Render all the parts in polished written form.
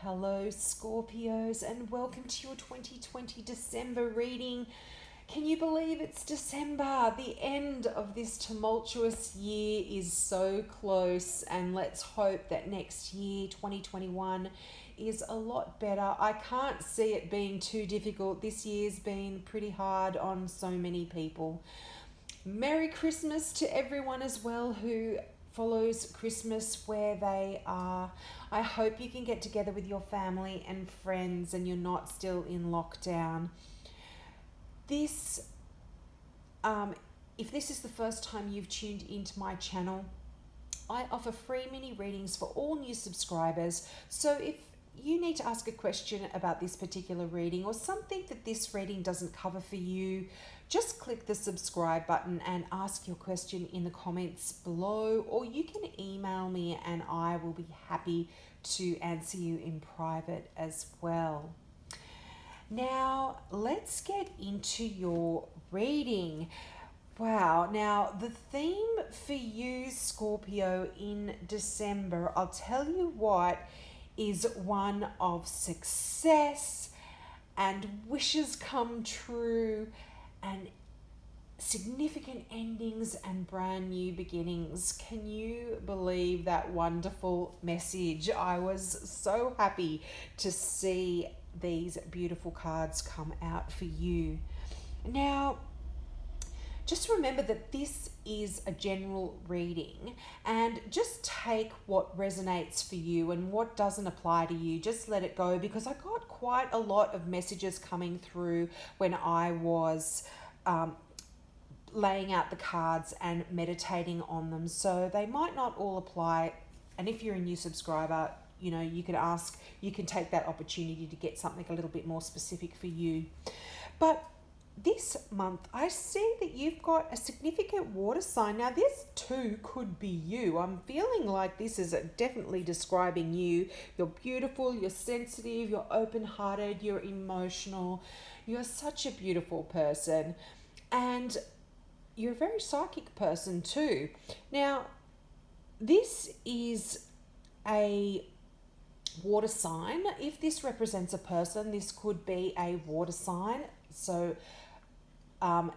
Hello Scorpios, and welcome to your 2020 December reading. Can you believe it's December? The end of this tumultuous year is so close, and let's hope that next year, 2021, is a lot better. I can't see it being too difficult. This year's been pretty hard on so many people. Merry Christmas to everyone as well who follows Christmas where they are. I hope you can get together with your family and friends and you're not still in lockdown. If this is the first time you've tuned into my channel, I offer free mini readings for all new subscribers. So if you need to ask a question about this particular reading or something that this reading doesn't cover for you, just click the subscribe button and ask your question in the comments below, or you can email me and I will be happy to answer you in private as well. Now, let's get into your reading. Wow, now the theme for you, Scorpio, in December, I'll tell you what, is one of success and wishes come true and significant endings and brand new beginnings. Can you believe that wonderful message? I was so happy to see these beautiful cards come out for you. Now, just remember that this is a general reading, and just take what resonates for you, and what doesn't apply to you, just let it go, because I got quite a lot of messages coming through when I was laying out the cards and meditating on them. So they might not all apply, and if you're a new subscriber, you can take that opportunity to get something a little bit more specific for you. But this month, I see that you've got a significant water sign. Now, this too could be you. I'm feeling like this is definitely describing you. You're beautiful, you're sensitive, you're open-hearted, you're emotional. You're such a beautiful person. And you're a very psychic person too. Now, this is a water sign. If this represents a person, this could be a water sign. So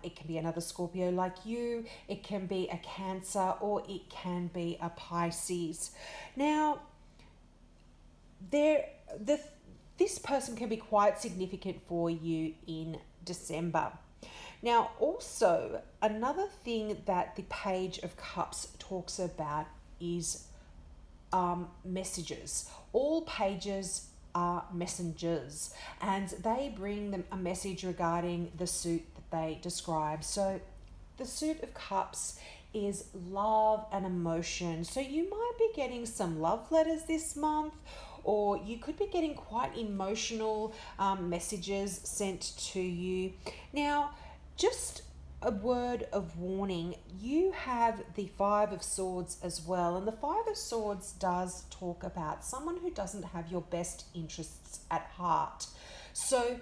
it can be another Scorpio like you, it can be a Cancer, or it can be a Pisces. Now, this person can be quite significant for you in December. Now, also, another thing that the Page of Cups talks about is messages. All pages are messengers, and they bring them a message regarding the suit that they describe. So the Suit of Cups is love and emotion. So you might be getting some love letters this month, or you could be getting quite emotional messages sent to you. Now, just a word of warning, you have the Five of Swords as well, and the Five of Swords does talk about someone who doesn't have your best interests at heart. So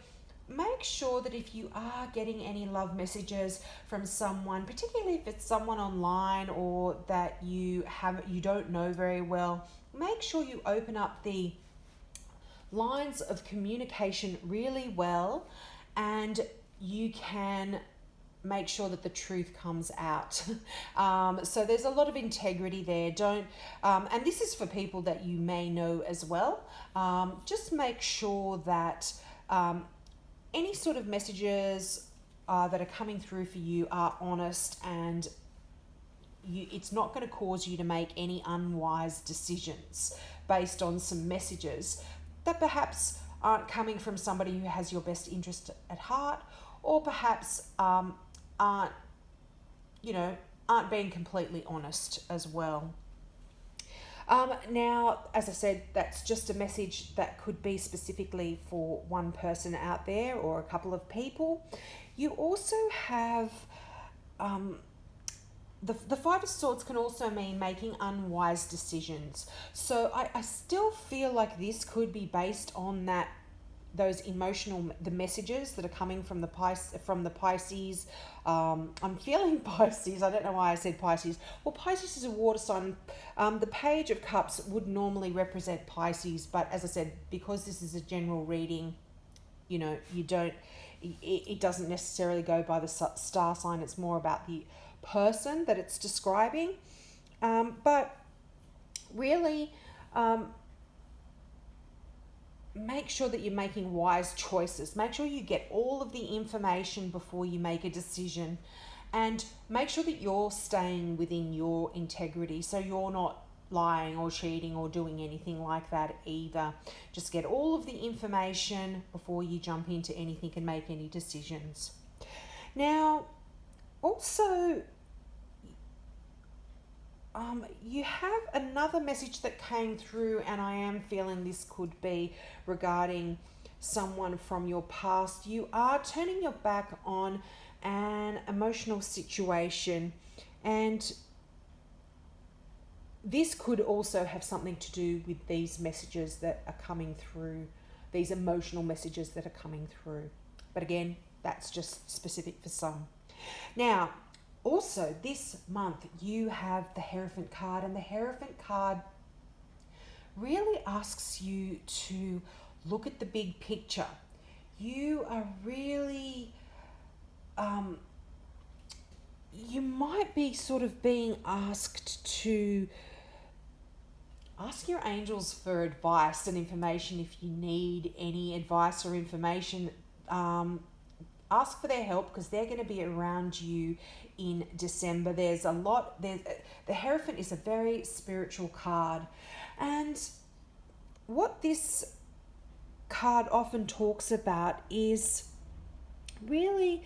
make sure that if you are getting any love messages from someone, particularly if it's someone online or that you don't know very well, make sure you open up the lines of communication really well, and you can make sure that the truth comes out. So there's a lot of integrity there. And this is for people that you may know as well. Just make sure that any sort of messages that are coming through for you are honest, and it's not going to cause you to make any unwise decisions based on some messages that perhaps aren't coming from somebody who has your best interest at heart, or perhaps aren't being completely honest as well. Now, as I said, that's just a message that could be specifically for one person out there or a couple of people. You also have the Five of Swords can also mean making unwise decisions. So I still feel like this could be based on that those emotional, the messages that are coming from the Pisces. I'm feeling Pisces. I don't know why I said Pisces. Well, Pisces is a water sign. The Page of Cups would normally represent Pisces, but as I said, because this is a general reading, you know, it doesn't necessarily go by the star sign. It's more about the person that it's describing. But really, make sure that you're making wise choices. Make sure you get all of the information before you make a decision, and make sure that you're staying within your integrity, so you're not lying or cheating or doing anything like that either. Just get all of the information before you jump into anything and make any decisions. Now, also, you have another message that came through, and I am feeling this could be regarding someone from your past. You are turning your back on an emotional situation, and this could also have something to do with these messages that are coming through, these emotional messages that are coming through. But again, that's just specific for some. Now, also, this month you have the Hierophant card, and the Hierophant card really asks you to look at the big picture. You are really, you might be sort of being asked to ask your angels for advice and information if you need any advice or information. Ask for their help, because they're going to be around you in December. There's a lot. The Hierophant is a very spiritual card, and what this card often talks about is really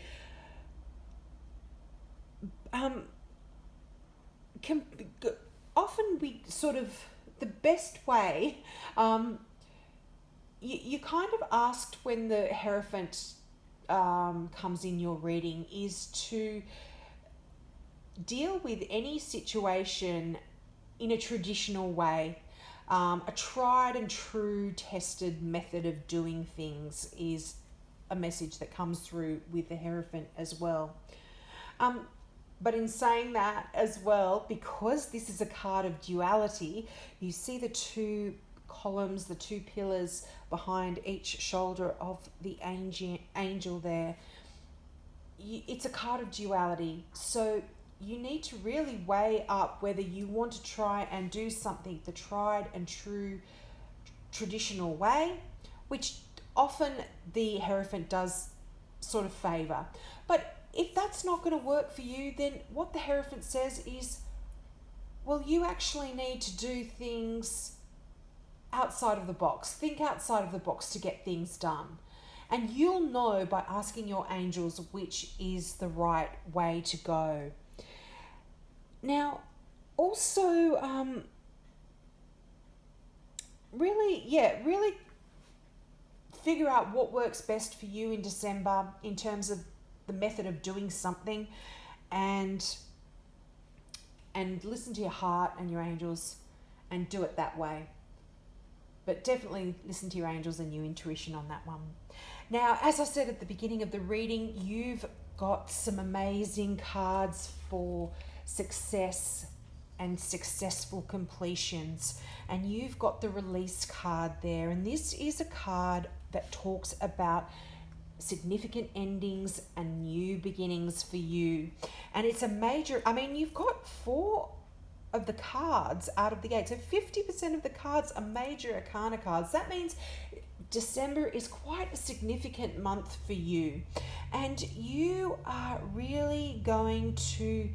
often we sort of, the best way, you kind of asked when the Hierophant comes in your reading is to deal with any situation in a traditional way. A tried and true tested method of doing things is a message that comes through with the Hierophant as well. But in saying that as well, because this is a card of duality, you see the two columns, the two pillars behind each shoulder of the angel there. It's a card of duality, so you need to really weigh up whether you want to try and do something the tried and true traditional way, which often the Hierophant does sort of favour. But if that's not going to work for you, then what the Hierophant says is, well, you actually need to do things outside of the box. Think outside of the box to get things done. And you'll know by asking your angels which is the right way to go. Now, also, really figure out what works best for you in December in terms of the method of doing something, and listen to your heart and your angels and do it that way. But definitely listen to your angels and your intuition on that one. Now, as I said at the beginning of the reading, you've got some amazing cards for success and successful completions. And you've got the Release card there. And this is a card that talks about significant endings and new beginnings for you. And it's a major, you've got 4 of the cards out of the gate. So 50% of the cards are major arcana cards. That means December is quite a significant month for you. And you are really going to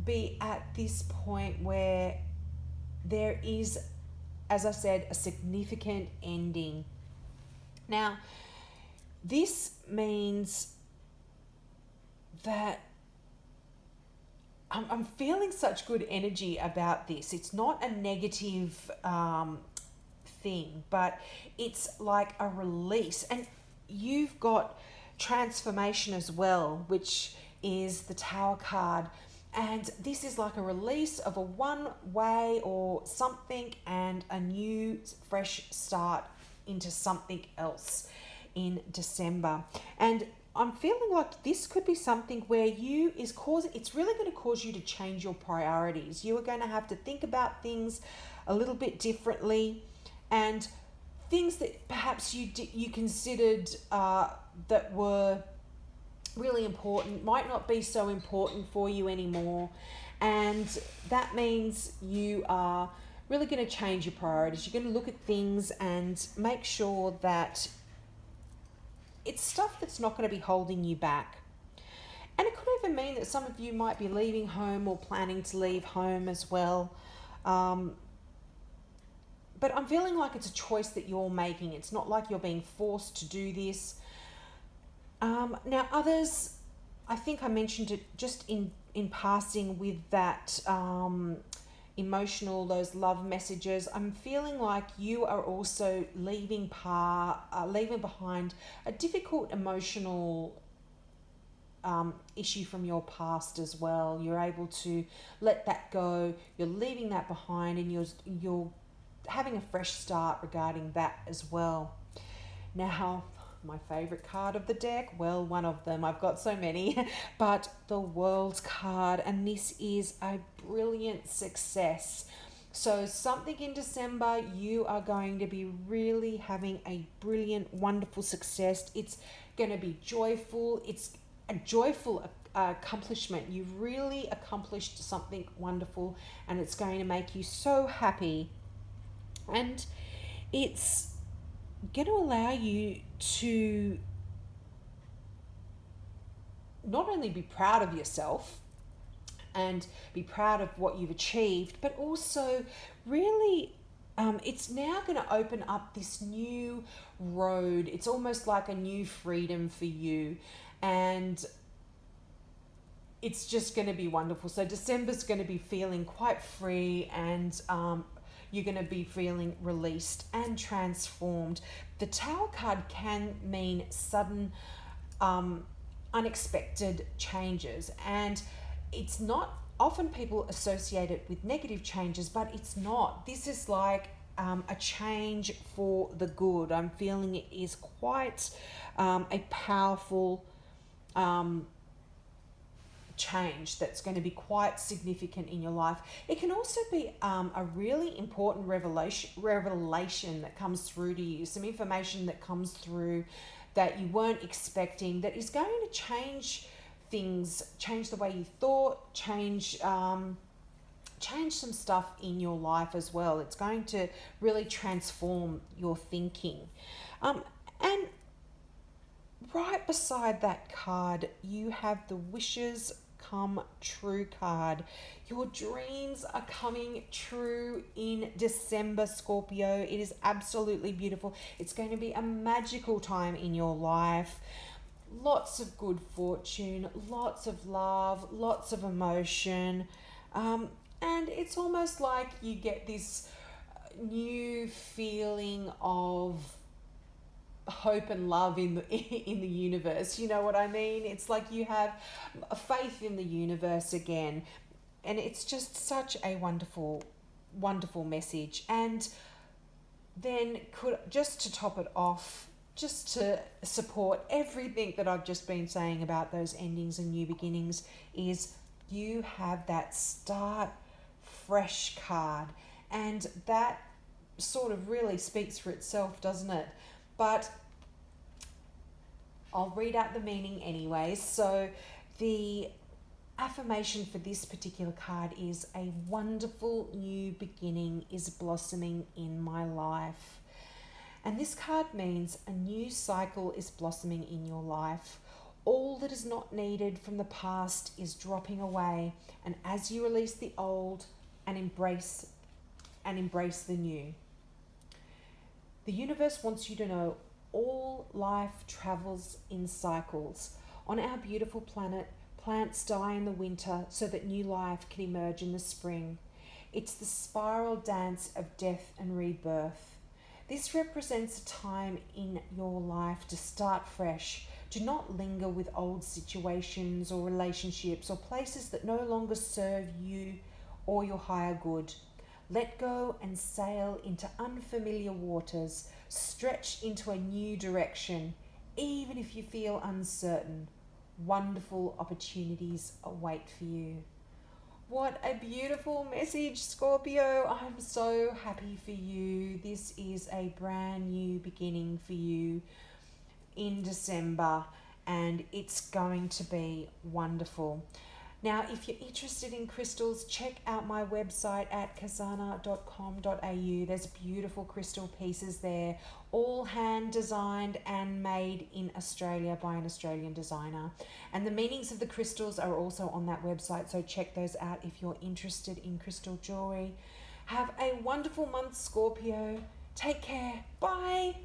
be at this point where there is, as I said, a significant ending. Now, this means that I'm feeling such good energy about this. It's not a negative thing, but it's like a release. And you've got transformation as well, which is the Tower card. And this is like a release of a one way or something and a new fresh start into something else in December. And I'm feeling like this could be something where it's really going to cause you to change your priorities. You are going to have to think about things a little bit differently, and things that perhaps you considered that were really important might not be so important for you anymore. And that means you are really going to change your priorities. You're going to look at things and make sure that it's stuff that's not going to be holding you back. And it could even mean that some of you might be leaving home or planning to leave home as well. But I'm feeling like it's a choice that you're making. It's not like you're being forced to do this. Now, others, I think I mentioned it just in passing with that emotional, those love messages. I'm feeling like you are also leaving behind a difficult emotional issue from your past as well. You're able to let that go. You're leaving that behind, and you're having a fresh start regarding that as well. Now, my favorite card of the deck, well, one of them, I've got so many, but the World card, and this is a brilliant success. So something in December, you are going to be really having a brilliant, wonderful success. It's going to be joyful. It's a joyful accomplishment. You've really accomplished something wonderful, and it's going to make you so happy. And it's going to allow you to not only be proud of yourself and be proud of what you've achieved, but also really it's now going to open up this new road. It's almost like a new freedom for you, and it's just going to be wonderful. So December's going to be feeling quite free, and you're going to be feeling released and transformed. The Tower card can mean sudden, unexpected changes, and it's not often people associate it with negative changes, but it's not. This is like a change for the good. I'm feeling it is quite a powerful change that's going to be quite significant in your life. It can also be a really important revelation that comes through to you, some information that comes through that you weren't expecting, that is going to change things, change the way you thought, change some stuff in your life as well. It's going to really transform your thinking. And right beside that card, you have the Wishes Come True card. Your dreams are coming true in December, Scorpio. It is absolutely beautiful. It's going to be a magical time in your life. Lots of good fortune, lots of love, lots of emotion. And it's almost like you get this new feeling of hope and love in the universe. You know what I mean? It's like you have a faith in the universe again, and it's just such a wonderful message. And then just to top it off, just to support everything that I've just been saying about those endings and new beginnings, is you have that Start Fresh card, and that sort of really speaks for itself, doesn't it? But I'll read out the meaning anyways. So the affirmation for this particular card is: a wonderful new beginning is blossoming in my life. And this card means a new cycle is blossoming in your life. All that is not needed from the past is dropping away, and as you release the old and embrace the new. The universe wants you to know all life travels in cycles. On our beautiful planet, plants die in the winter so that new life can emerge in the spring. It's the spiral dance of death and rebirth. This represents a time in your life to start fresh. Do not linger with old situations or relationships or places that no longer serve you or your higher good. Let go and sail into unfamiliar waters. Stretch into a new direction, even if you feel uncertain. Wonderful opportunities await for you. What a beautiful message, Scorpio. I'm so happy for you. This is a brand new beginning for you in December, and it's going to be wonderful. Now, if you're interested in crystals, check out my website at kazana.com.au. There's beautiful crystal pieces there, all hand designed and made in Australia by an Australian designer. And the meanings of the crystals are also on that website, so check those out if you're interested in crystal jewelry. Have a wonderful month, Scorpio. Take care. Bye.